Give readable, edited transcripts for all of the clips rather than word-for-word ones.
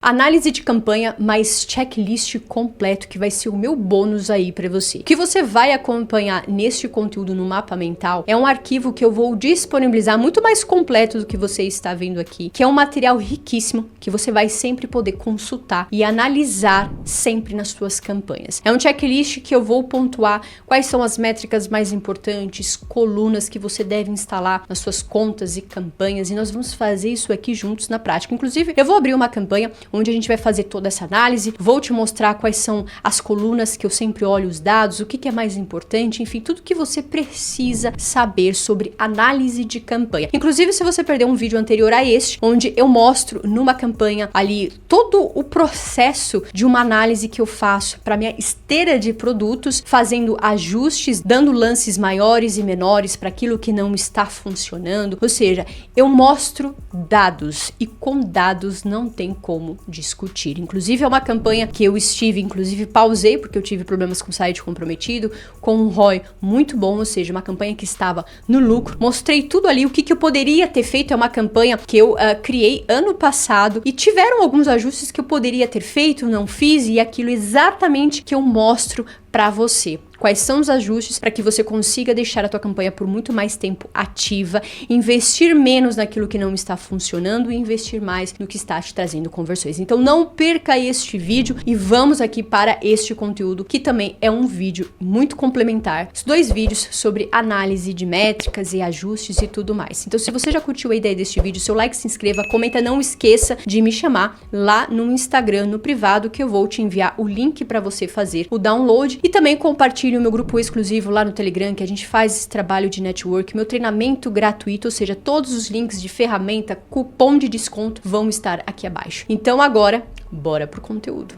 Análise de campanha mais checklist completo, que vai ser o meu bônus aí para você. O que você vai acompanhar neste conteúdo no mapa mental é um arquivo que eu vou disponibilizar muito mais completo do que você está vendo aqui, que é um material riquíssimo que você vai sempre poder consultar e analisar sempre nas suas campanhas. É um checklist que eu vou pontuar quais são as métricas mais importantes, colunas que você deve instalar nas suas contas e campanhas, e nós vamos fazer isso aqui juntos na prática. Inclusive, eu vou abrir uma campanha onde a gente vai fazer toda essa análise, vou te mostrar quais são as colunas que eu sempre olho os dados, o que é mais importante, enfim, tudo que você precisa saber sobre análise de campanha. Inclusive, se você perdeu um vídeo anterior a este, onde eu mostro numa campanha ali todo o processo de uma análise que eu faço para minha esteira de produtos, fazendo ajustes, dando lances maiores e menores para aquilo que não está funcionando, ou seja, eu mostro dados e com dados não tem como discutir. Inclusive é uma campanha que eu pausei porque eu tive problemas com o site comprometido, com um ROI muito bom, ou seja, uma campanha que estava no lucro. Mostrei tudo ali, o que eu poderia ter feito. É uma campanha que eu criei ano passado e tiveram alguns ajustes que eu poderia ter feito, não fiz, e aquilo exatamente que eu mostro para você. Quais são os ajustes para que você consiga deixar a tua campanha por muito mais tempo ativa, investir menos naquilo que não está funcionando e investir mais no que está te trazendo conversões. Então não perca este vídeo e vamos aqui para este conteúdo, que também é um vídeo muito complementar. Os dois vídeos sobre análise de métricas e ajustes e tudo mais. Então se você já curtiu a ideia deste vídeo, seu like, se inscreva, comenta, não esqueça de me chamar lá no Instagram, no privado, que eu vou te enviar o link para você fazer o download, e também compartilhe o meu grupo exclusivo lá no Telegram, que a gente faz esse trabalho de network, meu treinamento gratuito, ou seja, todos os links de ferramenta, cupom de desconto vão estar aqui abaixo. Então agora, bora pro conteúdo.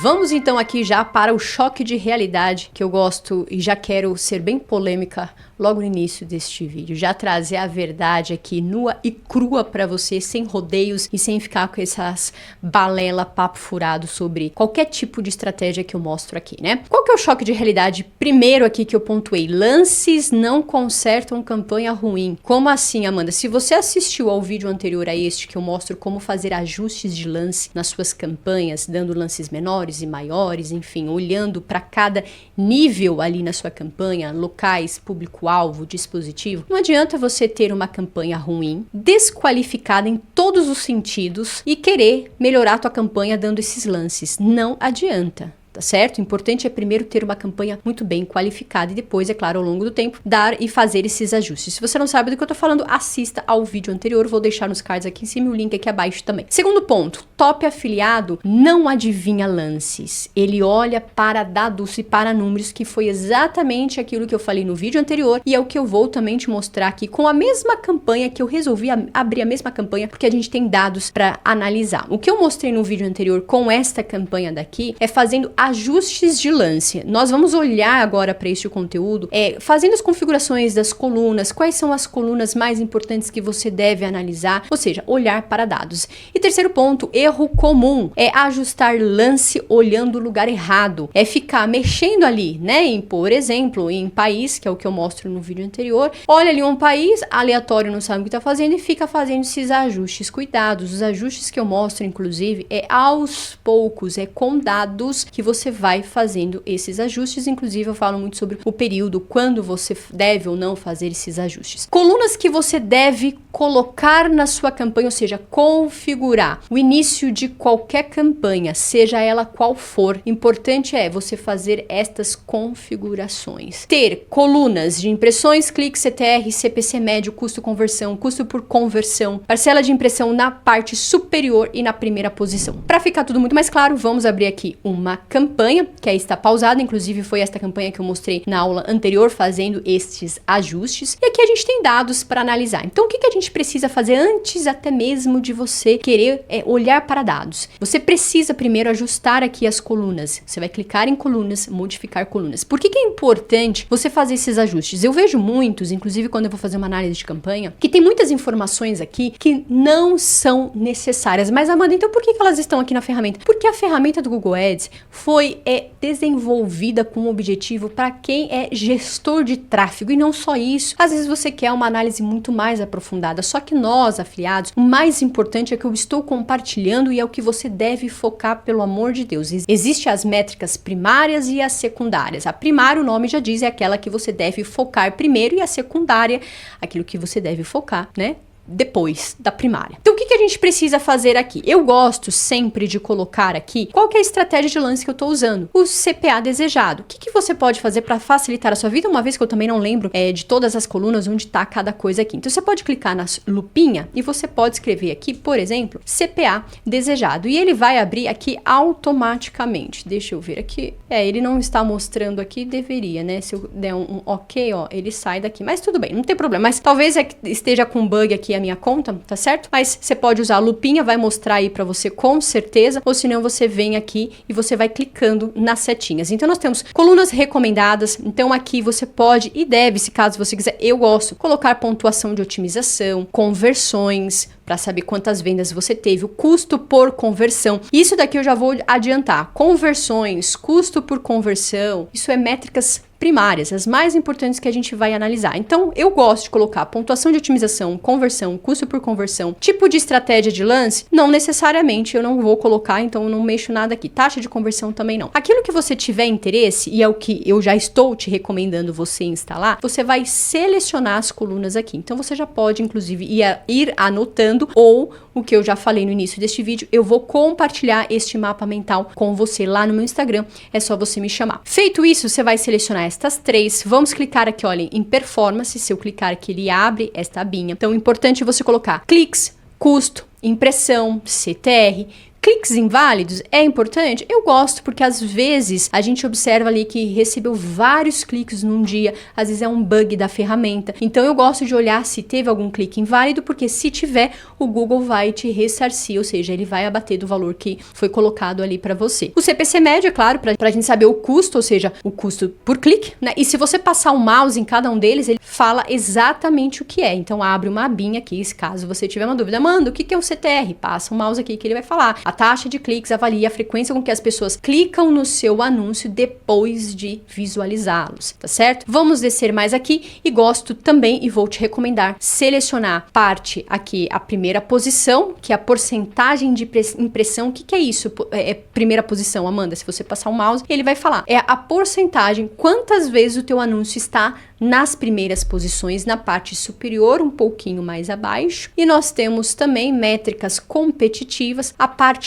Vamos então aqui já para o choque de realidade, que eu gosto e já quero ser bem polêmica logo no início deste vídeo, já trazer a verdade aqui nua e crua para você, sem rodeios e sem ficar com essas balela, papo furado sobre qualquer tipo de estratégia que eu mostro aqui, né? Qual que é o choque de realidade primeiro aqui que eu pontuei? Lances não consertam campanha ruim. Como assim, Amanda? Se você assistiu ao vídeo anterior a este, que eu mostro como fazer ajustes de lance nas suas campanhas, dando lances menores e maiores, enfim, olhando para cada nível ali na sua campanha, locais, público-alvo, dispositivo, não adianta você ter uma campanha ruim, desqualificada em todos os sentidos e querer melhorar a tua campanha dando esses lances. Não adianta. Tá certo? O importante é primeiro ter uma campanha muito bem qualificada e depois, é claro, ao longo do tempo, dar e fazer esses ajustes. Se você não sabe do que eu tô falando, assista ao vídeo anterior, vou deixar nos cards aqui em cima e o link aqui abaixo também. Segundo ponto, top afiliado não adivinha lances. Ele olha para dados e para números, que foi exatamente aquilo que eu falei no vídeo anterior e é o que eu vou também te mostrar aqui com a mesma campanha, que eu resolvi abrir a mesma campanha porque a gente tem dados para analisar. O que eu mostrei no vídeo anterior com esta campanha daqui é fazendo ajustes de lance. Nós vamos olhar agora para este conteúdo, fazendo as configurações das colunas, quais são as colunas mais importantes que você deve analisar, ou seja, olhar para dados. E terceiro ponto, erro comum, é ajustar lance olhando o lugar errado, é ficar mexendo ali, né, por exemplo, em país, que é o que eu mostro no vídeo anterior, olha ali um país aleatório, não sabe o que está fazendo e fica fazendo esses ajustes. Cuidados, os ajustes que eu mostro, inclusive, é aos poucos, é com dados que você vai fazendo esses ajustes. Inclusive eu falo muito sobre o período, quando você deve ou não fazer esses ajustes. Colunas que você deve colocar na sua campanha, ou seja, configurar o início de qualquer campanha, seja ela qual for. Importante é você fazer estas configurações. Ter colunas de impressões, cliques, CTR, CPC médio, custo conversão, custo por conversão, parcela de impressão na parte superior e na primeira posição. Para ficar tudo muito mais claro, vamos abrir aqui uma campanha, que aí está pausada, inclusive foi esta campanha que eu mostrei na aula anterior, fazendo estes ajustes, e aqui a gente tem dados para analisar. Então o que a gente precisa fazer antes até mesmo de você querer olhar para dados? Você precisa primeiro ajustar aqui as colunas. Você vai clicar em colunas, modificar colunas. Por que é importante você fazer esses ajustes? Eu vejo muitos, inclusive quando eu vou fazer uma análise de campanha, que tem muitas informações aqui que não são necessárias. Mas Amanda, então por que elas estão aqui na ferramenta? Porque a ferramenta do Google Ads foi desenvolvida com um objetivo para quem é gestor de tráfego, e não só isso. Às vezes você quer uma análise muito mais aprofundada, só que nós, afiliados, o mais importante é que eu estou compartilhando e é o que você deve focar, pelo amor de Deus. Existem as métricas primárias e as secundárias. A primária, o nome já diz, é aquela que você deve focar primeiro, e a secundária, aquilo que você deve focar, né, depois da primária. Então, o que a gente precisa fazer aqui? Eu gosto sempre de colocar aqui qual que é a estratégia de lance que eu estou usando. O CPA desejado. O que você pode fazer para facilitar a sua vida, uma vez que eu também não lembro de todas as colunas onde está cada coisa aqui. Então, você pode clicar na lupinha e você pode escrever aqui, por exemplo, CPA desejado. E ele vai abrir aqui automaticamente. Deixa eu ver aqui. Ele não está mostrando aqui, deveria, né? Se eu der um OK, ó, ele sai daqui. Mas tudo bem, não tem problema. Mas talvez esteja com bug aqui a minha conta, tá certo? Mas você pode usar a lupinha, vai mostrar aí pra você com certeza, ou senão você vem aqui e você vai clicando nas setinhas. Então nós temos colunas recomendadas, então aqui você pode e deve, se caso você quiser, eu gosto, colocar pontuação de otimização, conversões, para saber quantas vendas você teve, o custo por conversão. Isso daqui eu já vou adiantar. Conversões, custo por conversão, isso é métricas primárias, as mais importantes que a gente vai analisar. Então, eu gosto de colocar pontuação de otimização, conversão, custo por conversão, tipo de estratégia de lance, não necessariamente eu não vou colocar, então eu não mexo nada aqui. Taxa de conversão também não. Aquilo que você tiver interesse, e é o que eu já estou te recomendando você instalar, você vai selecionar as colunas aqui. Então, você já pode, inclusive, ir anotando, ou o que eu já falei no início deste vídeo, eu vou compartilhar este mapa mental com você lá no meu Instagram, é só você me chamar. Feito isso, você vai selecionar estas três, vamos clicar aqui, olha, em performance, se eu clicar aqui, ele abre esta abinha. Então, é importante você colocar cliques, custo, impressão, CTR. Cliques inválidos é importante? Eu gosto, porque às vezes a gente observa ali que recebeu vários cliques num dia, às vezes é um bug da ferramenta. Então eu gosto de olhar se teve algum clique inválido, porque se tiver, o Google vai te ressarcir, ou seja, ele vai abater do valor que foi colocado ali para você. O CPC médio, é claro, pra gente saber o custo, ou seja, o custo por clique, né? E se você passar o mouse em cada um deles, ele fala exatamente o que é. Então abre uma abinha aqui, caso você tiver uma dúvida. Amanda, o que é o CTR? Passa o mouse aqui que ele vai falar. A taxa de cliques avalia a frequência com que as pessoas clicam no seu anúncio depois de visualizá-los, tá certo? Vamos descer mais aqui e gosto também, e vou te recomendar, selecionar parte aqui, a primeira posição, que é a porcentagem de impressão. O que é isso? É primeira posição, Amanda, se você passar o mouse, ele vai falar. É a porcentagem, quantas vezes o teu anúncio está nas primeiras posições, na parte superior, um pouquinho mais abaixo. E nós temos também métricas competitivas, a parte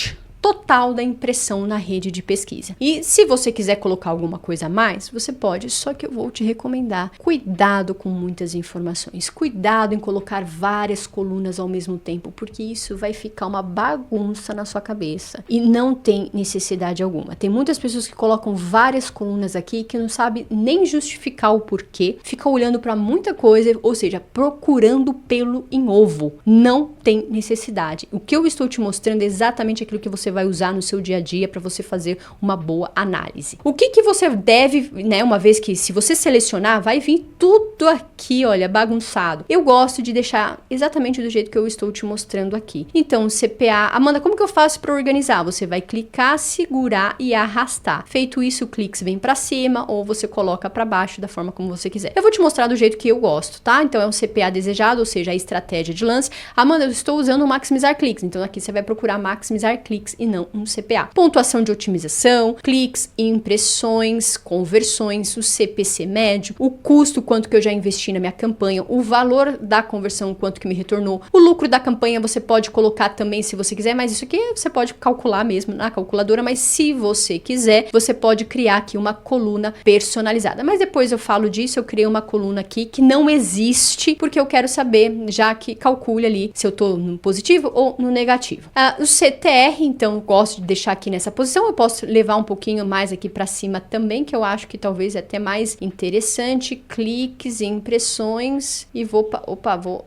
total da impressão na rede de pesquisa. E se você quiser colocar alguma coisa a mais, você pode, só que eu vou te recomendar, cuidado com muitas informações, cuidado em colocar várias colunas ao mesmo tempo, porque isso vai ficar uma bagunça na sua cabeça e não tem necessidade alguma. Tem muitas pessoas que colocam várias colunas aqui que não sabem nem justificar o porquê, ficam olhando para muita coisa, ou seja, procurando pelo em ovo. Não tem necessidade. O que eu estou te mostrando é exatamente aquilo que você vai usar no seu dia a dia para você fazer uma boa análise. O que você deve, né, uma vez que se você selecionar, vai vir tudo aqui, olha, bagunçado. Eu gosto de deixar exatamente do jeito que eu estou te mostrando aqui. Então, CPA, Amanda, como que eu faço para organizar? Você vai clicar, segurar e arrastar. Feito isso, o cliques vem para cima ou você coloca para baixo da forma como você quiser. Eu vou te mostrar do jeito que eu gosto, tá? Então, é um CPA desejado, ou seja, a estratégia de lance. Amanda, eu estou usando o maximizar cliques. Então, aqui você vai procurar maximizar cliques e não um CPA. Pontuação de otimização, cliques, impressões, conversões, o CPC médio, o custo, quanto que eu já investi na minha campanha, o valor da conversão, quanto que me retornou, o lucro da campanha você pode colocar também se você quiser, mas isso aqui você pode calcular mesmo na calculadora, mas se você quiser, você pode criar aqui uma coluna personalizada. Mas depois eu falo disso, eu criei uma coluna aqui que não existe, porque eu quero saber, já que calcule ali se eu tô no positivo ou no negativo. O CTR, então, eu gosto de deixar aqui nessa posição, eu posso levar um pouquinho mais aqui para cima também, que eu acho que talvez é até mais interessante. Cliques e impressões e vou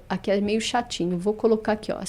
aqui é meio chatinho, vou colocar aqui, ó,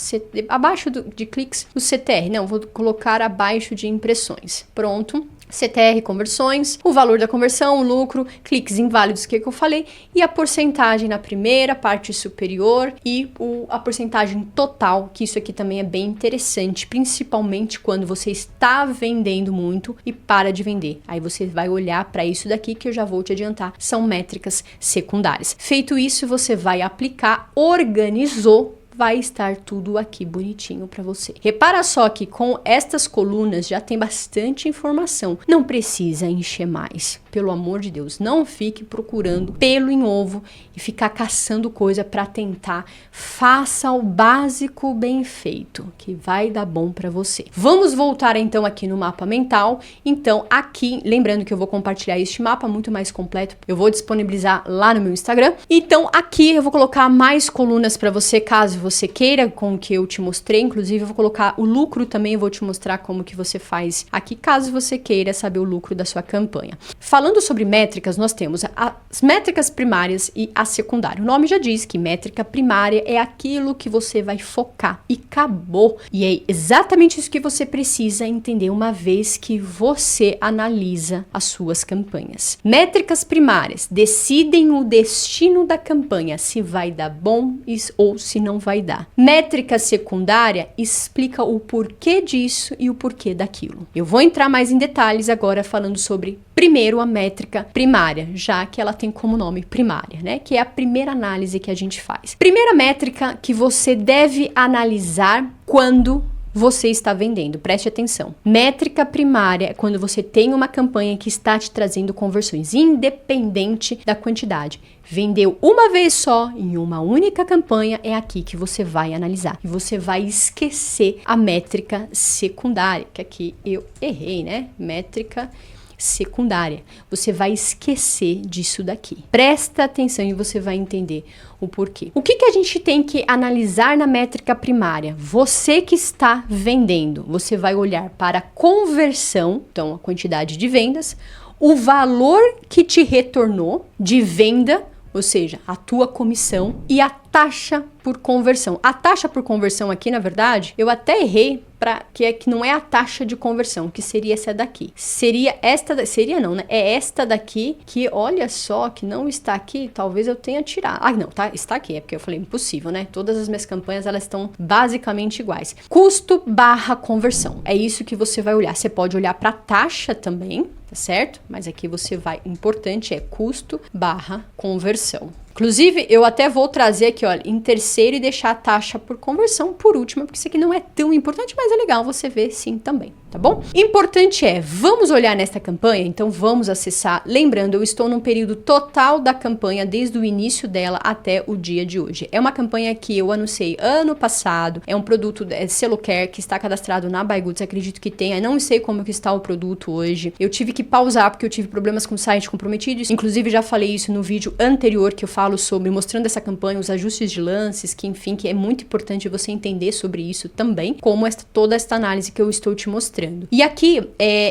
abaixo de cliques o CTR, não, vou colocar abaixo de impressões, pronto. CTR, conversões, o valor da conversão, o lucro, cliques inválidos, que eu falei, e a porcentagem na primeira, parte superior, e a porcentagem total, que isso aqui também é bem interessante, principalmente quando você está vendendo muito e para de vender. Aí você vai olhar para isso daqui que eu já vou te adiantar, são métricas secundárias. Feito isso, você vai aplicar, organizou, vai estar tudo aqui bonitinho para você. Repara só que com estas colunas já tem bastante informação. Não precisa encher mais. Pelo amor de Deus, não fique procurando pelo em ovo e ficar caçando coisa para tentar. Faça o básico bem feito, que vai dar bom para você. Vamos voltar então aqui no mapa mental. Então aqui, lembrando que eu vou compartilhar este mapa muito mais completo, eu vou disponibilizar lá no meu Instagram. Então aqui eu vou colocar mais colunas para você, caso você queira, com o que eu te mostrei. Inclusive eu vou colocar o lucro também, eu vou te mostrar como que você faz aqui, caso você queira saber o lucro da sua campanha. Falando sobre métricas, nós temos as métricas primárias e a secundária. O nome já diz que métrica primária é aquilo que você vai focar e acabou. E é exatamente isso que você precisa entender uma vez que você analisa as suas campanhas. Métricas primárias decidem o destino da campanha, se vai dar bom ou se não vai dar. Métrica secundária explica o porquê disso e o porquê daquilo. Eu vou entrar mais em detalhes agora falando sobre primeiro a métrica primária, já que ela tem como nome primária, né? Que é a primeira análise que a gente faz. Primeira métrica que você deve analisar quando você está vendendo, preste atenção. Métrica primária é quando você tem uma campanha que está te trazendo conversões, independente da quantidade. Vendeu uma vez só, em uma única campanha, é aqui que você vai analisar. E você vai esquecer a métrica secundária, que aqui eu errei, né? Métrica secundária. Você vai esquecer disso daqui. Presta atenção e você vai entender o porquê. O que a gente tem que analisar na métrica primária? Você que está vendendo, você vai olhar para a conversão, então a quantidade de vendas, o valor que te retornou de venda, ou seja, a tua comissão, e a taxa por conversão. A taxa por conversão aqui, na verdade, eu até errei que não é a taxa de conversão, que seria essa daqui. Seria não, né? É esta daqui que, olha só, que não está aqui, talvez eu tenha tirado. Ah, não, tá, está aqui, é porque eu falei impossível, né? Todas as minhas campanhas, elas estão basicamente iguais. Custo barra conversão. É isso que você vai olhar. Você pode olhar para taxa também, tá certo? Mas aqui você vai, importante é custo barra conversão. Inclusive, eu até vou trazer aqui, olha, em terceiro e deixar a taxa por conversão por último, porque isso aqui não é tão importante, mas é legal você ver sim também, tá bom? Importante é, vamos olhar nesta campanha, então vamos acessar. Lembrando, eu estou num período total da campanha, desde o início dela até o dia de hoje. É uma campanha que eu anunciei ano passado, é um produto Celocare que está cadastrado na Buy Goods, acredito que tenha, não sei como que está o produto hoje. Eu tive que pausar porque eu tive problemas com o site comprometido, inclusive já falei isso no vídeo anterior que eu falo sobre mostrando essa campanha, os ajustes de lances, que enfim, que é muito importante você entender sobre isso também, como toda esta análise que eu estou te mostrando. E aqui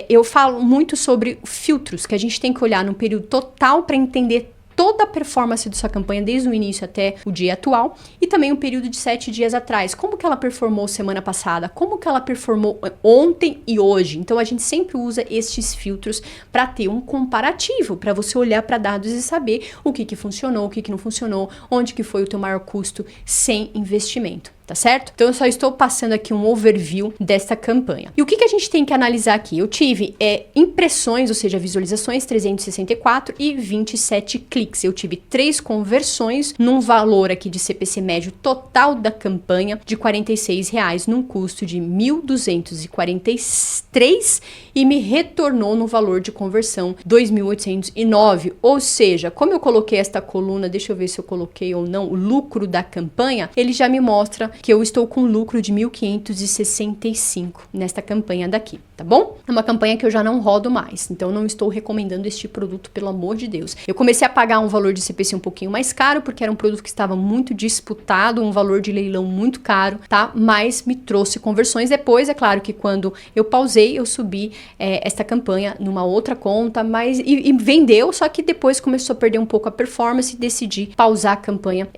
eu falo muito sobre filtros que a gente tem que olhar no período total para entender toda a performance da sua campanha desde o início até o dia atual e também um período de 7 dias atrás. Como que ela performou semana passada? Como que ela performou ontem e hoje? Então a gente sempre usa estes filtros para ter um comparativo, para você olhar para dados e saber o que funcionou, o que não funcionou, onde que foi o teu maior custo sem investimento. Tá certo? Então eu só estou passando aqui um overview desta campanha. E o que a gente tem que analisar aqui? Eu tive impressões, ou seja, visualizações 364 e 27 cliques. Eu tive 3 conversões num valor aqui de CPC médio total da campanha de R$46, num custo de 1.243 e me retornou no valor de conversão 2.809. Ou seja, como eu coloquei esta coluna, deixa eu ver se eu coloquei ou não, o lucro da campanha, ele já me mostra que eu estou com lucro de 1.565 nesta campanha daqui, tá bom? É uma campanha que eu já não rodo mais, então não estou recomendando este produto, pelo amor de Deus. Eu comecei a pagar um valor de CPC um pouquinho mais caro, porque era um produto que estava muito disputado, um valor de leilão muito caro, tá? Mas me trouxe conversões depois, é claro que quando eu pausei, eu subi esta campanha numa outra conta, mas e vendeu, só que depois começou a perder um pouco a performance e decidi pausar a campanha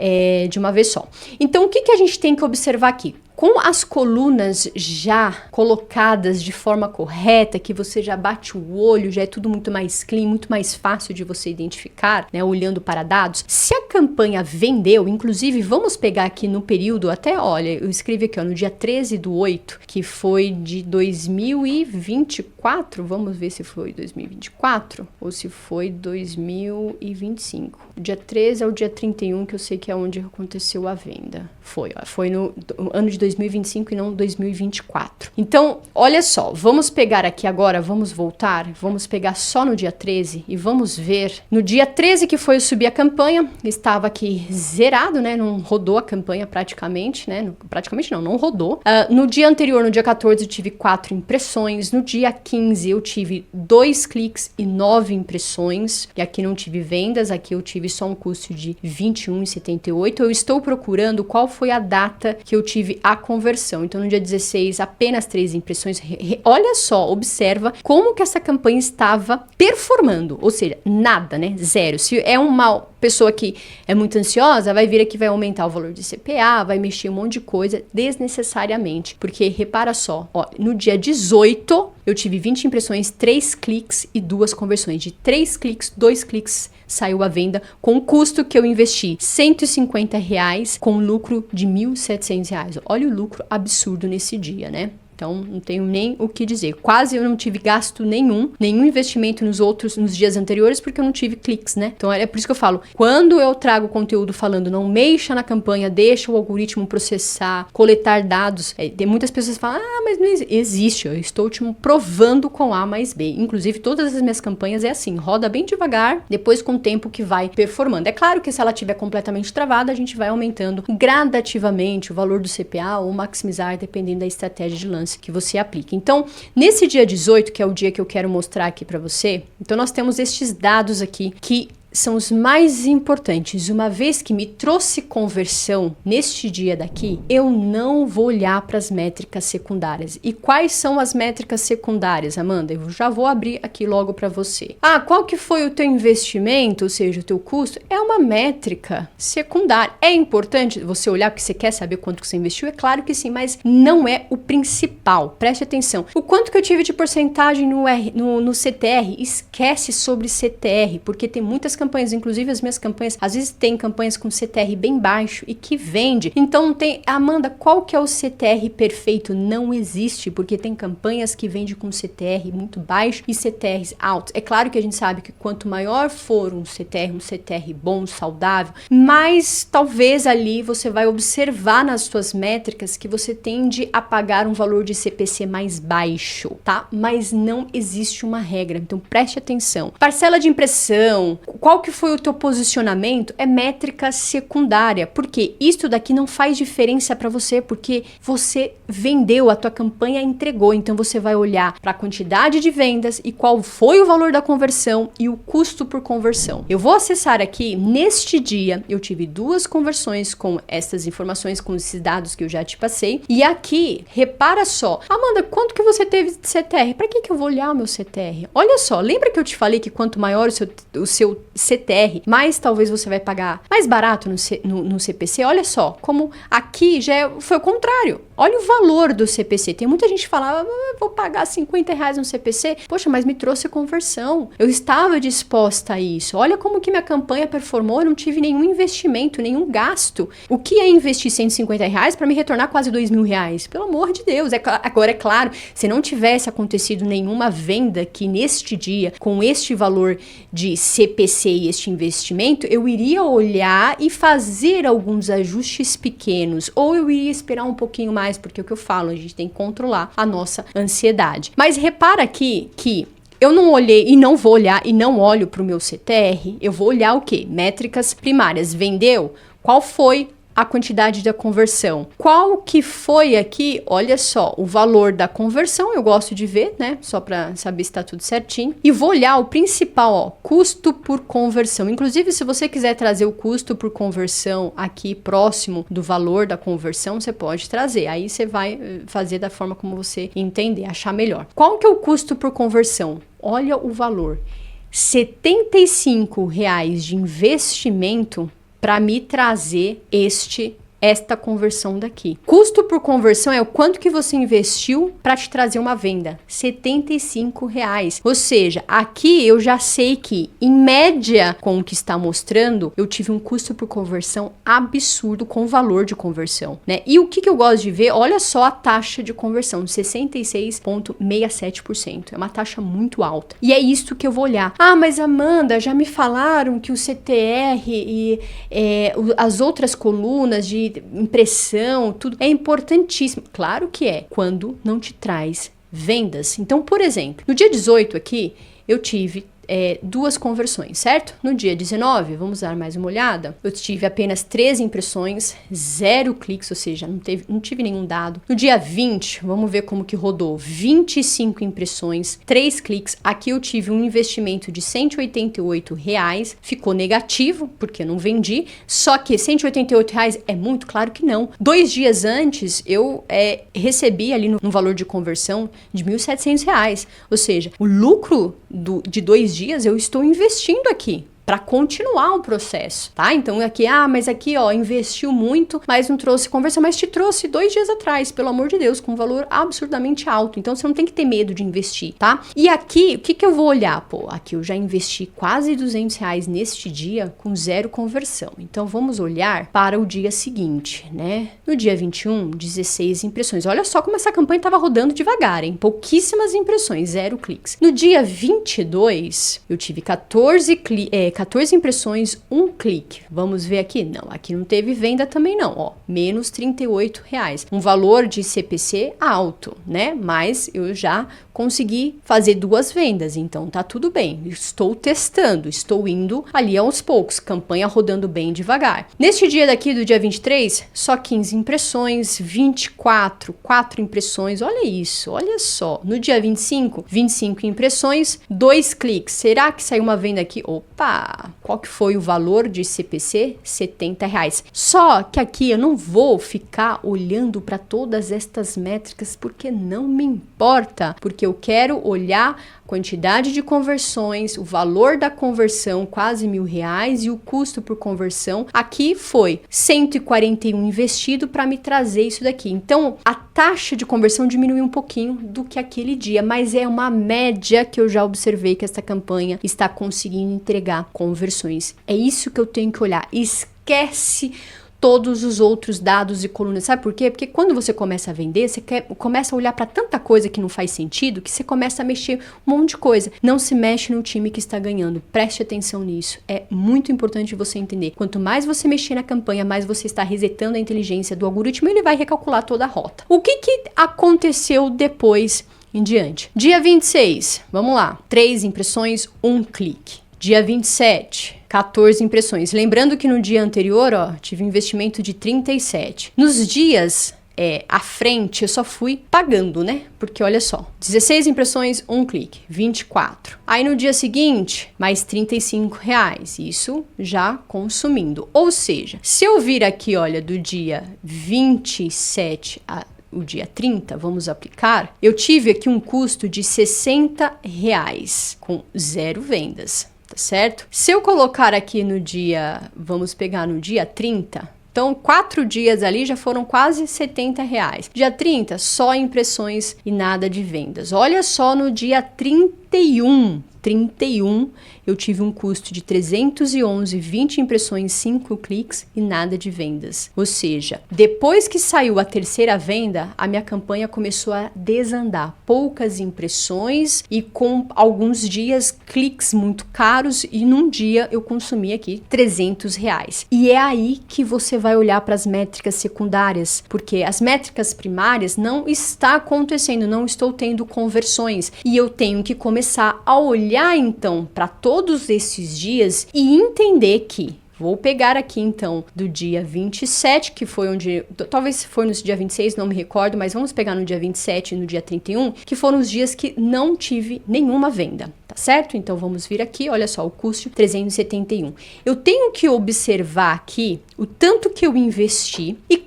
de uma vez só. Então, o que a gente tem que observar aqui? com as colunas já colocadas de forma correta, que você já bate o olho, já é tudo muito mais clean, muito mais fácil de você identificar, né, olhando para dados. Se a campanha vendeu, inclusive vamos pegar aqui no período, até olha, eu escrevi aqui, ó, no dia 13/8, que foi de 2024, vamos ver se foi 2024 ou se foi 2025. O dia 13 ao dia 31, que eu sei que é onde aconteceu a venda. Foi no ano de 2025 e não 2024. Então, olha só, vamos pegar aqui agora, vamos voltar, vamos pegar só no dia 13 e vamos ver. No dia 13 que foi eu subir a campanha, estava aqui zerado, né? Não rodou a campanha praticamente, né? Praticamente não rodou. No dia anterior, no dia 14, eu tive 4 impressões. No dia 15, eu tive 2 cliques e 9 impressões. E aqui não tive vendas, aqui eu tive só um custo de R$ 21,78. Eu estou procurando qual foi a data que eu tive a conversão. Então, no dia 16, apenas 3 impressões. Olha só, observa como que essa campanha estava performando. Ou seja, nada, né? Zero. Se é uma pessoa que é muito ansiosa, vai vir aqui, vai aumentar o valor de CPA, vai mexer um monte de coisa desnecessariamente. Porque, repara só, ó, no dia 18, eu tive 20 impressões, 3 cliques e 2 conversões. De 3 cliques, 2 cliques saiu a venda com o custo que eu investi, R$ 150, com lucro de R$ 1.700. Olha o lucro absurdo nesse dia, né? Então, não tenho nem o que dizer. Quase eu não tive gasto nenhum investimento nos dias anteriores, porque eu não tive cliques, né? Então, é por isso que eu falo, quando eu trago conteúdo falando não mexa na campanha, deixa o algoritmo processar, coletar dados, tem muitas pessoas que falam, mas não existe, eu estou te provando com A mais B. Inclusive, todas as minhas campanhas é assim, roda bem devagar, depois com o tempo que vai performando. É claro que se ela estiver completamente travada, a gente vai aumentando gradativamente o valor do CPA ou maximizar, dependendo da estratégia de lance que você aplica. Então, nesse dia 18, que é o dia que eu quero mostrar aqui para você, então nós temos estes dados aqui que são os mais importantes. Uma vez que me trouxe conversão neste dia daqui, eu não vou olhar para as métricas secundárias. E quais são as métricas secundárias, Amanda? Eu já vou abrir aqui logo para você. Qual que foi o teu investimento, ou seja, o teu custo? É uma métrica secundária. É importante você olhar porque você quer saber quanto que você investiu? É claro que sim, mas não é o principal. Preste atenção. O quanto que eu tive de porcentagem no CTR? Esquece sobre CTR, porque tem muitas campanhas, inclusive as minhas campanhas, às vezes tem campanhas com CTR bem baixo e que vende. Então não tem, Amanda, qual que é o CTR perfeito? Não existe, porque tem campanhas que vendem com CTR muito baixo e CTRs altos. É claro que a gente sabe que quanto maior for um CTR bom, saudável, mais talvez ali você vai observar nas suas métricas que você tende a pagar um valor de CPC mais baixo, tá? Mas não existe uma regra, então preste atenção. Parcela de impressão, qual que foi o teu posicionamento? É métrica secundária, porque isso daqui não faz diferença para você, porque você vendeu, a tua campanha entregou, então você vai olhar para a quantidade de vendas e qual foi o valor da conversão e o custo por conversão. Eu vou acessar aqui, neste dia, eu tive 2 conversões com essas informações, com esses dados que eu já te passei, e aqui, repara só, Amanda, quanto que você teve de CTR? Para que eu vou olhar o meu CTR? Olha só, lembra que eu te falei que quanto maior o seu CTR, mais talvez você vai pagar mais barato no CPC? Olha só, como aqui foi o contrário. Olha o valor do CPC. Tem muita gente que fala, vou pagar R$50 no CPC. Poxa, mas me trouxe conversão. Eu estava disposta a isso. Olha como que minha campanha performou. Eu não tive nenhum investimento, nenhum gasto. O que é investir R$150 para me retornar quase R$2.000? Pelo amor de Deus. Agora, é claro, se não tivesse acontecido nenhuma venda que neste dia, com este valor de CPC e este investimento, eu iria olhar e fazer alguns ajustes pequenos. Ou eu iria esperar um pouquinho mais, porque é o que eu falo, a gente tem que controlar a nossa ansiedade. Mas repara aqui que eu não olhei e não vou olhar e não olho para o meu CTR, eu vou olhar o quê? Métricas primárias. Vendeu? Qual foi a quantidade da conversão? Qual que foi aqui? Olha só, o valor da conversão, eu gosto de ver, né? Só para saber se está tudo certinho. E vou olhar o principal, ó, custo por conversão. Inclusive, se você quiser trazer o custo por conversão aqui próximo do valor da conversão, você pode trazer. Aí você vai fazer da forma como você entender, achar melhor. Qual que é o custo por conversão? Olha o valor. R$75 de investimento para me trazer esta conversão daqui. Custo por conversão é o quanto que você investiu para te trazer uma venda. R$75. Ou seja, aqui eu já sei que, em média, com o que está mostrando, eu tive um custo por conversão absurdo com o valor de conversão, né? E o que eu gosto de ver, olha só a taxa de conversão, 66,67%. É uma taxa muito alta. E é isso que eu vou olhar. Ah, mas Amanda, já me falaram que o CTR e as outras colunas de impressão, tudo é importantíssimo. Claro que é, quando não te traz vendas. Então, por exemplo, no dia 18 aqui, eu tive duas conversões, certo? No dia 19, vamos dar mais uma olhada, eu tive apenas 3 impressões, 0 cliques, ou seja, não tive nenhum dado. No dia 20, vamos ver como que rodou, 25 impressões, 3 cliques. Aqui eu tive um investimento de R$188, ficou negativo, porque eu não vendi, só que R$188 é muito? Claro que não. 2 dias antes, eu recebi ali no valor de conversão de R$1.700, ou seja, o lucro de 2 dias eu estou investindo aqui para continuar o processo, tá? Então aqui, mas aqui, investiu muito, mas não trouxe conversão, mas te trouxe 2 dias atrás, pelo amor de Deus, com um valor absurdamente alto. Então você não tem que ter medo de investir, tá? E aqui, o que eu vou olhar? Pô, aqui eu já investi quase R$200 neste dia com 0 conversão. Então vamos olhar para o dia seguinte, né? No dia 21, 16 impressões. Olha só como essa campanha estava rodando devagar, hein? Pouquíssimas impressões, 0 cliques. No dia 22, eu tive 14 impressões, 1 clique. Vamos ver aqui? Não, aqui não teve venda também não, menos R$38. Um valor de CPC alto, né? Mas eu já consegui fazer 2 vendas, então tá tudo bem. Estou testando, estou indo ali aos poucos, campanha rodando bem devagar. Neste dia daqui do dia 23, só 15 impressões, 4 impressões, olha isso, olha só. No dia 25, 25 impressões, 2 cliques. Será que saiu uma venda aqui? Opa! Qual que foi o valor de CPC? R$70. Só que aqui eu não vou ficar olhando para todas estas métricas porque não me importa, porque eu quero olhar a quantidade de conversões, o valor da conversão, quase R$1.000, e o custo por conversão aqui foi 141 investido para me trazer isso daqui. Então, a taxa de conversão diminuiu um pouquinho do que aquele dia, mas é uma média que eu já observei que essa campanha está conseguindo entregar conversões. É isso que eu tenho que olhar. Esquece todos os outros dados e colunas. Sabe por quê? Porque quando você começa a vender, você começa a olhar para tanta coisa que não faz sentido, que você começa a mexer um monte de coisa. Não se mexe no time que está ganhando. Preste atenção nisso. É muito importante você entender. Quanto mais você mexer na campanha, mais você está resetando a inteligência do algoritmo, ele vai recalcular toda a rota. O que aconteceu depois em diante? Dia 26, vamos lá. 3 impressões, 1 clique. Dia 27, 14 impressões. Lembrando que no dia anterior, tive um investimento de 37. Nos dias à frente, eu só fui pagando, né? Porque olha só, 16 impressões, 1 clique, 24. Aí no dia seguinte, mais R$35. Isso já consumindo. Ou seja, se eu vir aqui, olha, do dia 27 o dia 30, vamos aplicar, eu tive aqui um custo de R$60 com 0 vendas. Tá certo? Se eu colocar aqui no dia, vamos pegar no dia 30, então 4 dias ali já foram quase R$70. Dia 30, só impressões e nada de vendas. Olha só no dia 31, eu tive um custo de 311, 20 impressões, 5 cliques e nada de vendas. Ou seja, depois que saiu a terceira venda, a minha campanha começou a desandar. Poucas impressões e com alguns dias cliques muito caros, e num dia eu consumi aqui R$300. E é aí que você vai olhar para as métricas secundárias, porque as métricas primárias não está acontecendo, não estou tendo conversões, e eu tenho que começar a olhar então para todos esses dias e entender que vou pegar aqui então do dia 27, que foi onde, talvez foi no dia 26, não me recordo, mas vamos pegar no dia 27 e no dia 31, que foram os dias que não tive nenhuma venda, tá tá certo? Então vamos vir aqui, olha só, o custo 371. Eu tenho que observar aqui o tanto que eu investi e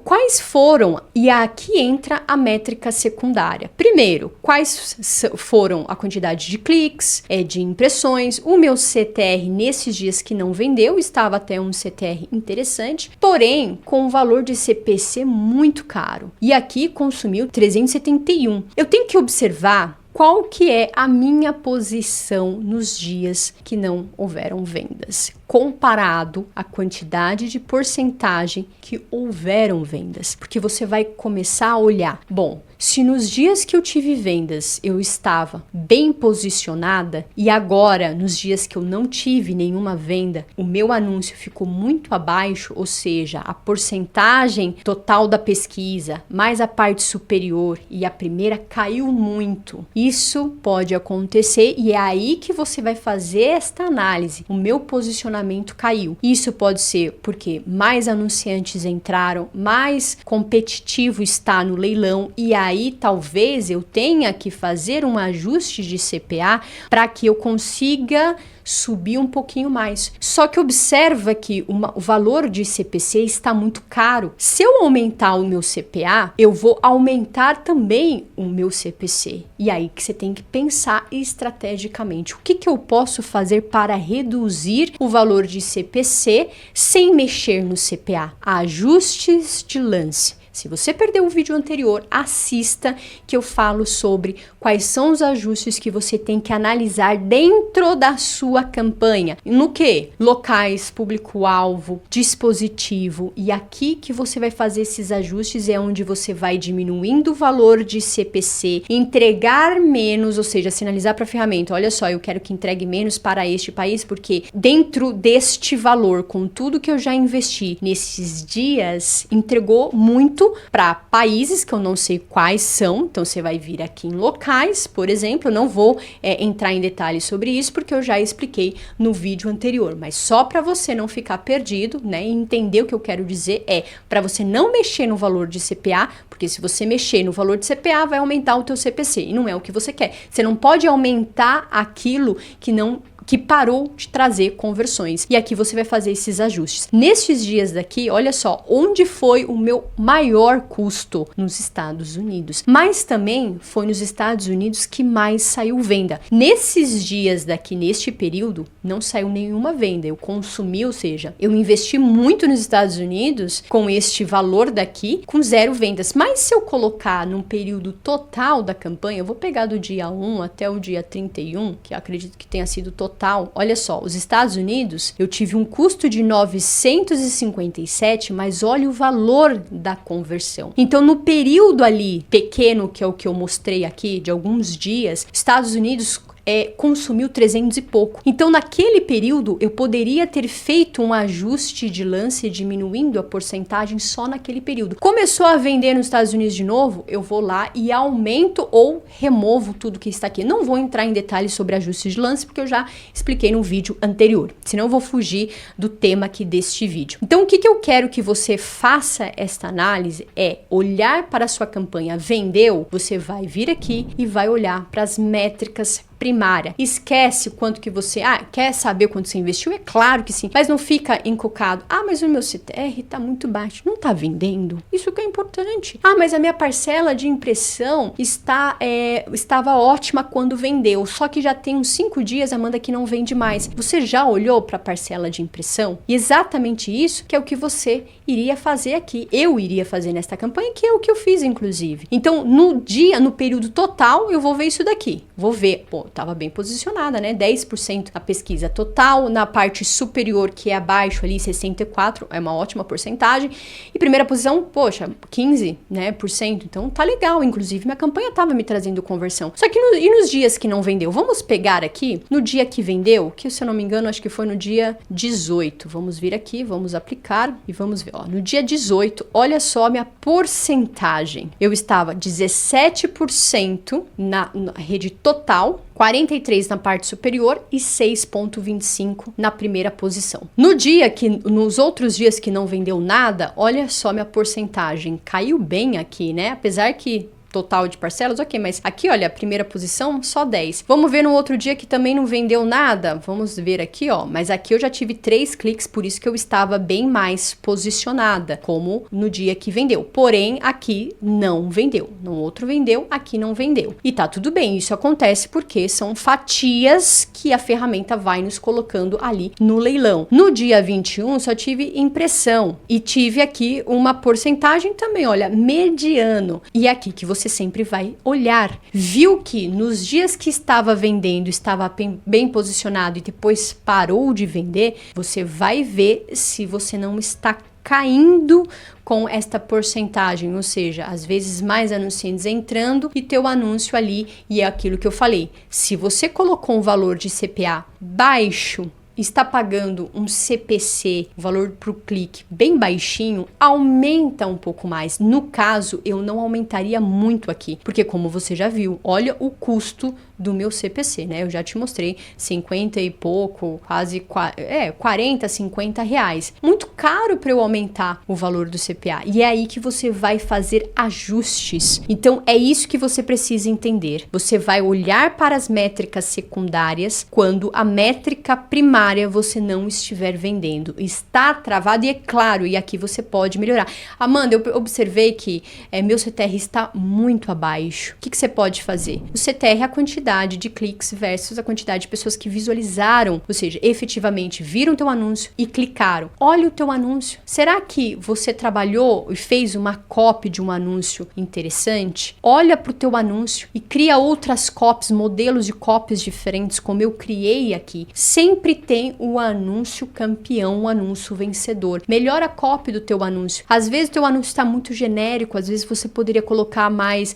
quais foram, e aqui entra a métrica secundária. Primeiro, quais foram a quantidade de cliques, de impressões. O meu CTR nesses dias que não vendeu estava até um CTR interessante, porém com um valor de CPC muito caro. E aqui consumiu 371. Eu tenho que observar qual que é a minha posição nos dias que não houveram vendas, comparado à quantidade de porcentagem que houveram vendas. Porque você vai começar a olhar, bom, se nos dias que eu tive vendas eu estava bem posicionada e agora nos dias que eu não tive nenhuma venda, o meu anúncio ficou muito abaixo, ou seja, a porcentagem total da pesquisa mais a parte superior e a primeira caiu muito. Isso pode acontecer e é aí que você vai fazer esta análise. O meu posicionamento caiu. Isso pode ser porque mais anunciantes entraram, mais competitivo está no leilão e aí talvez eu tenha que fazer um ajuste de CPA para que eu consiga subir um pouquinho mais. Só que observa que o valor de CPC está muito caro. Se eu aumentar o meu CPA, eu vou aumentar também o meu CPC. E aí que você tem que pensar estrategicamente. O que eu posso fazer para reduzir o valor de CPC sem mexer no CPA? Ajustes de lance. Se você perdeu o vídeo anterior, assista que eu falo sobre quais são os ajustes que você tem que analisar dentro da sua campanha. No que? Locais, público-alvo, dispositivo. E aqui que você vai fazer esses ajustes é onde você vai diminuindo o valor de CPC, entregar menos, ou seja, sinalizar para a ferramenta, olha só, eu quero que entregue menos para este país, porque dentro deste valor, com tudo que eu já investi nesses dias, entregou muito para países que eu não sei quais são, então você vai vir aqui em locais, por exemplo, eu não vou entrar em detalhes sobre isso porque eu já expliquei no vídeo anterior, mas só para você não ficar perdido, né, e entender o que eu quero dizer para você não mexer no valor de CPA, porque se você mexer no valor de CPA vai aumentar o teu CPC e não é o que você quer. Você não pode aumentar aquilo que parou de trazer conversões. E aqui você vai fazer esses ajustes. Nestes dias daqui, olha só, onde foi o meu maior custo? Nos Estados Unidos. Mas também foi nos Estados Unidos que mais saiu venda. Nesses dias daqui, neste período, não saiu nenhuma venda. Eu consumi, ou seja, eu investi muito nos Estados Unidos com este valor daqui, com 0 vendas. Mas se eu colocar num período total da campanha, eu vou pegar do dia 1 até o dia 31, que eu acredito que tenha sido total. Olha só, os Estados Unidos, eu tive um custo de 957, mas olha o valor da conversão. Então, no período ali pequeno, que é o que eu mostrei aqui, de alguns dias, Estados Unidos consumiu 300 e pouco. Então, naquele período, eu poderia ter feito um ajuste de lance diminuindo a porcentagem só naquele período. Começou a vender nos Estados Unidos de novo, eu vou lá e aumento ou removo tudo que está aqui. Não vou entrar em detalhes sobre ajustes de lance, porque eu já expliquei no vídeo anterior. Senão eu vou fugir do tema aqui deste vídeo. Então, o que eu quero que você faça esta análise é olhar para a sua campanha. Vendeu? Você vai vir aqui e vai olhar para as métricas primária. Esquece quanto que você... quer saber quanto você investiu? É claro que sim. Mas não fica encocado. Mas o meu CTR tá muito baixo. Não tá vendendo? Isso que é importante. Mas a minha parcela de impressão estava ótima quando vendeu. Só que já tem uns 5 dias, Amanda, que não vende mais. Você já olhou para a parcela de impressão? E exatamente isso que é o que você iria fazer aqui. Eu iria fazer nesta campanha, que é o que eu fiz, inclusive. Então, no período total, eu vou ver isso daqui. Vou ver, estava bem posicionada, né? 10% na pesquisa total, na parte superior, que é abaixo ali, 64%, é uma ótima porcentagem. E primeira posição, 15%, né, por cento. Então tá legal, inclusive minha campanha estava me trazendo conversão. Só que e nos dias que não vendeu? Vamos pegar aqui, no dia que vendeu, que se eu não me engano, acho que foi no dia 18. Vamos vir aqui, vamos aplicar e vamos ver. No dia 18, olha só a minha porcentagem. Eu estava 17% na rede total, 43% na parte superior e 6,25% na primeira posição. Nos outros dias que não vendeu nada, olha só minha porcentagem. Caiu bem aqui, né? Apesar que total de parcelas, ok, mas aqui, olha, a primeira posição, só 10. Vamos ver no outro dia que também não vendeu nada? Vamos ver aqui, ó, mas aqui eu já tive 3 cliques, por isso que eu estava bem mais posicionada, como no dia que vendeu. Porém, aqui não vendeu. No outro vendeu, aqui não vendeu. E tá tudo bem, isso acontece porque são fatias que a ferramenta vai nos colocando ali no leilão. No dia 21, só tive impressão e tive aqui uma porcentagem também, olha, mediano. E aqui que você sempre vai olhar. Viu que nos dias que estava vendendo, estava bem posicionado e depois parou de vender, você vai ver se você não está caindo com esta porcentagem, ou seja, às vezes mais anunciantes entrando e teu anúncio ali, e é aquilo que eu falei, se você colocou um valor de CPA baixo, está pagando um CPC, valor para o clique bem baixinho, aumenta um pouco mais. No caso, eu não aumentaria muito aqui, porque como você já viu, olha o custo do meu CPC, né? Eu já te mostrei 50 e pouco, quase 40, 50 reais. Muito caro para eu aumentar o valor do CPA. E é aí que você vai fazer ajustes. Então, é isso que você precisa entender. Você vai olhar para as métricas secundárias quando a métrica primária você não estiver vendendo. Está travado e é claro, e aqui você pode melhorar. Amanda, eu observei que meu CTR está muito abaixo. O que você pode fazer? O CTR é a quantidade de cliques versus a quantidade de pessoas que visualizaram, ou seja, efetivamente viram teu anúncio e clicaram. Olha o teu anúncio. Será que você trabalhou e fez uma copy de um anúncio interessante? Olha para o teu anúncio e cria outras copies, modelos de copies diferentes, como eu criei aqui. Sempre tem o anúncio campeão, o anúncio vencedor. Melhora a copy do teu anúncio. Às vezes o teu anúncio está muito genérico, às vezes você poderia colocar mais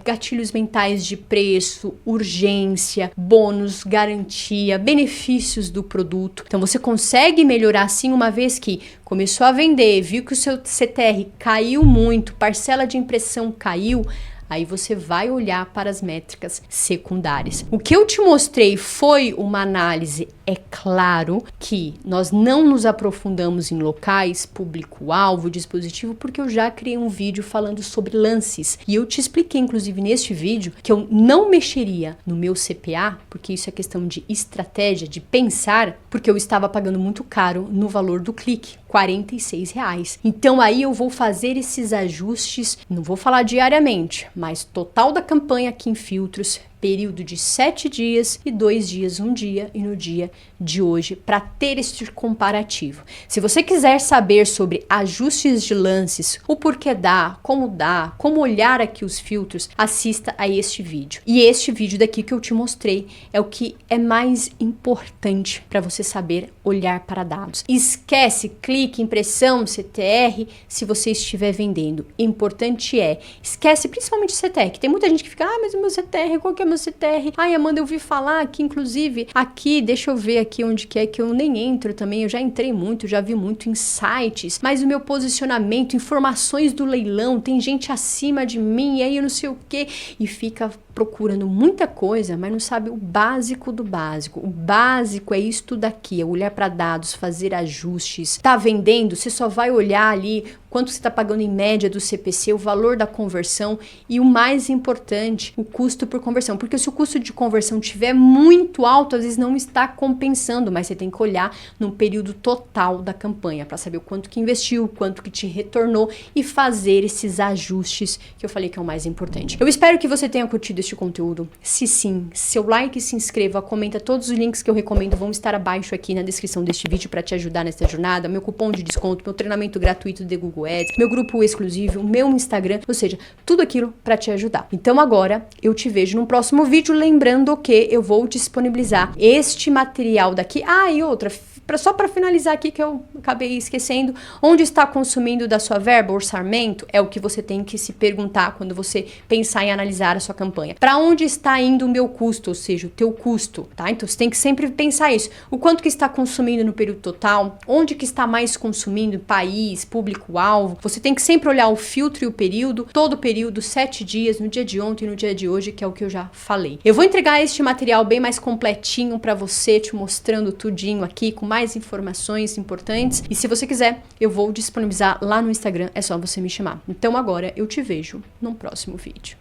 gatilhos mentais de preço, urgência, bônus, garantia, benefícios do produto. Então você consegue melhorar sim, uma vez que começou a vender, viu que o seu CTR caiu muito, parcela de impressão caiu, aí você vai olhar para as métricas secundárias. O que eu te mostrei foi uma análise. É claro que nós não nos aprofundamos em locais, público-alvo, dispositivo, porque eu já criei um vídeo falando sobre lances. E eu te expliquei, inclusive, neste vídeo, que eu não mexeria no meu CPA, porque isso é questão de estratégia, de pensar, porque eu estava pagando muito caro no valor do clique. R$46. Então aí eu vou fazer esses ajustes, não vou falar diariamente, mas total da campanha aqui em filtros, período de 7 dias e 2 dias, um dia e no dia de hoje, para ter este comparativo. Se você quiser saber sobre ajustes de lances, o porquê dá, como olhar aqui os filtros, assista a este vídeo. E este vídeo daqui que eu te mostrei é o que é mais importante para você saber olhar para dados. Esquece clique, impressão, CTR, se você estiver vendendo. Importante esquece principalmente o CTR, que tem muita gente que fica, mas o meu CTR, qual que é o meu CTR? Ai, Amanda, eu ouvi falar que inclusive aqui, deixa eu ver aqui onde que é que eu nem entro também, eu já entrei muito, já vi muito em sites, mas o meu posicionamento, informações do leilão, tem gente acima de mim, e aí eu não sei o que, e fica procurando muita coisa, mas não sabe o básico do básico. O básico é isto daqui, é olhar para dados, fazer ajustes. Tá vendendo? Você só vai olhar ali quanto você está pagando em média do CPC, o valor da conversão e o mais importante, o custo por conversão. Porque se o custo de conversão estiver muito alto, às vezes não está compensando, mas você tem que olhar no período total da campanha para saber o quanto que investiu, o quanto que te retornou e fazer esses ajustes que eu falei que é o mais importante. Eu espero que você tenha curtido este conteúdo. Se sim, seu like, se inscreva, comenta. Todos os links que eu recomendo vão estar abaixo aqui na descrição deste vídeo para te ajudar nessa jornada. Meu cupom de desconto, meu treinamento gratuito de Google Ads, meu grupo exclusivo, meu Instagram, ou seja, tudo aquilo para te ajudar. Então agora eu te vejo no próximo vídeo, lembrando que eu vou disponibilizar este material daqui. E outra, só para finalizar aqui que eu acabei esquecendo, onde está consumindo da sua verba, orçamento, é o que você tem que se perguntar quando você pensar em analisar a sua campanha. Para onde está indo o meu custo, ou seja, o teu custo, tá? Então você tem que sempre pensar isso. O quanto que está consumindo no período total, onde que está mais consumindo, país, público-alvo. Você tem que sempre olhar o filtro e o período, todo o período, 7 dias, no dia de ontem e no dia de hoje, que é o que eu já falei. Eu vou entregar este material bem mais completinho para você, te mostrando tudinho aqui, com mais informações importantes. E se você quiser, eu vou disponibilizar lá no Instagram, é só você me chamar. Então agora eu te vejo no próximo vídeo.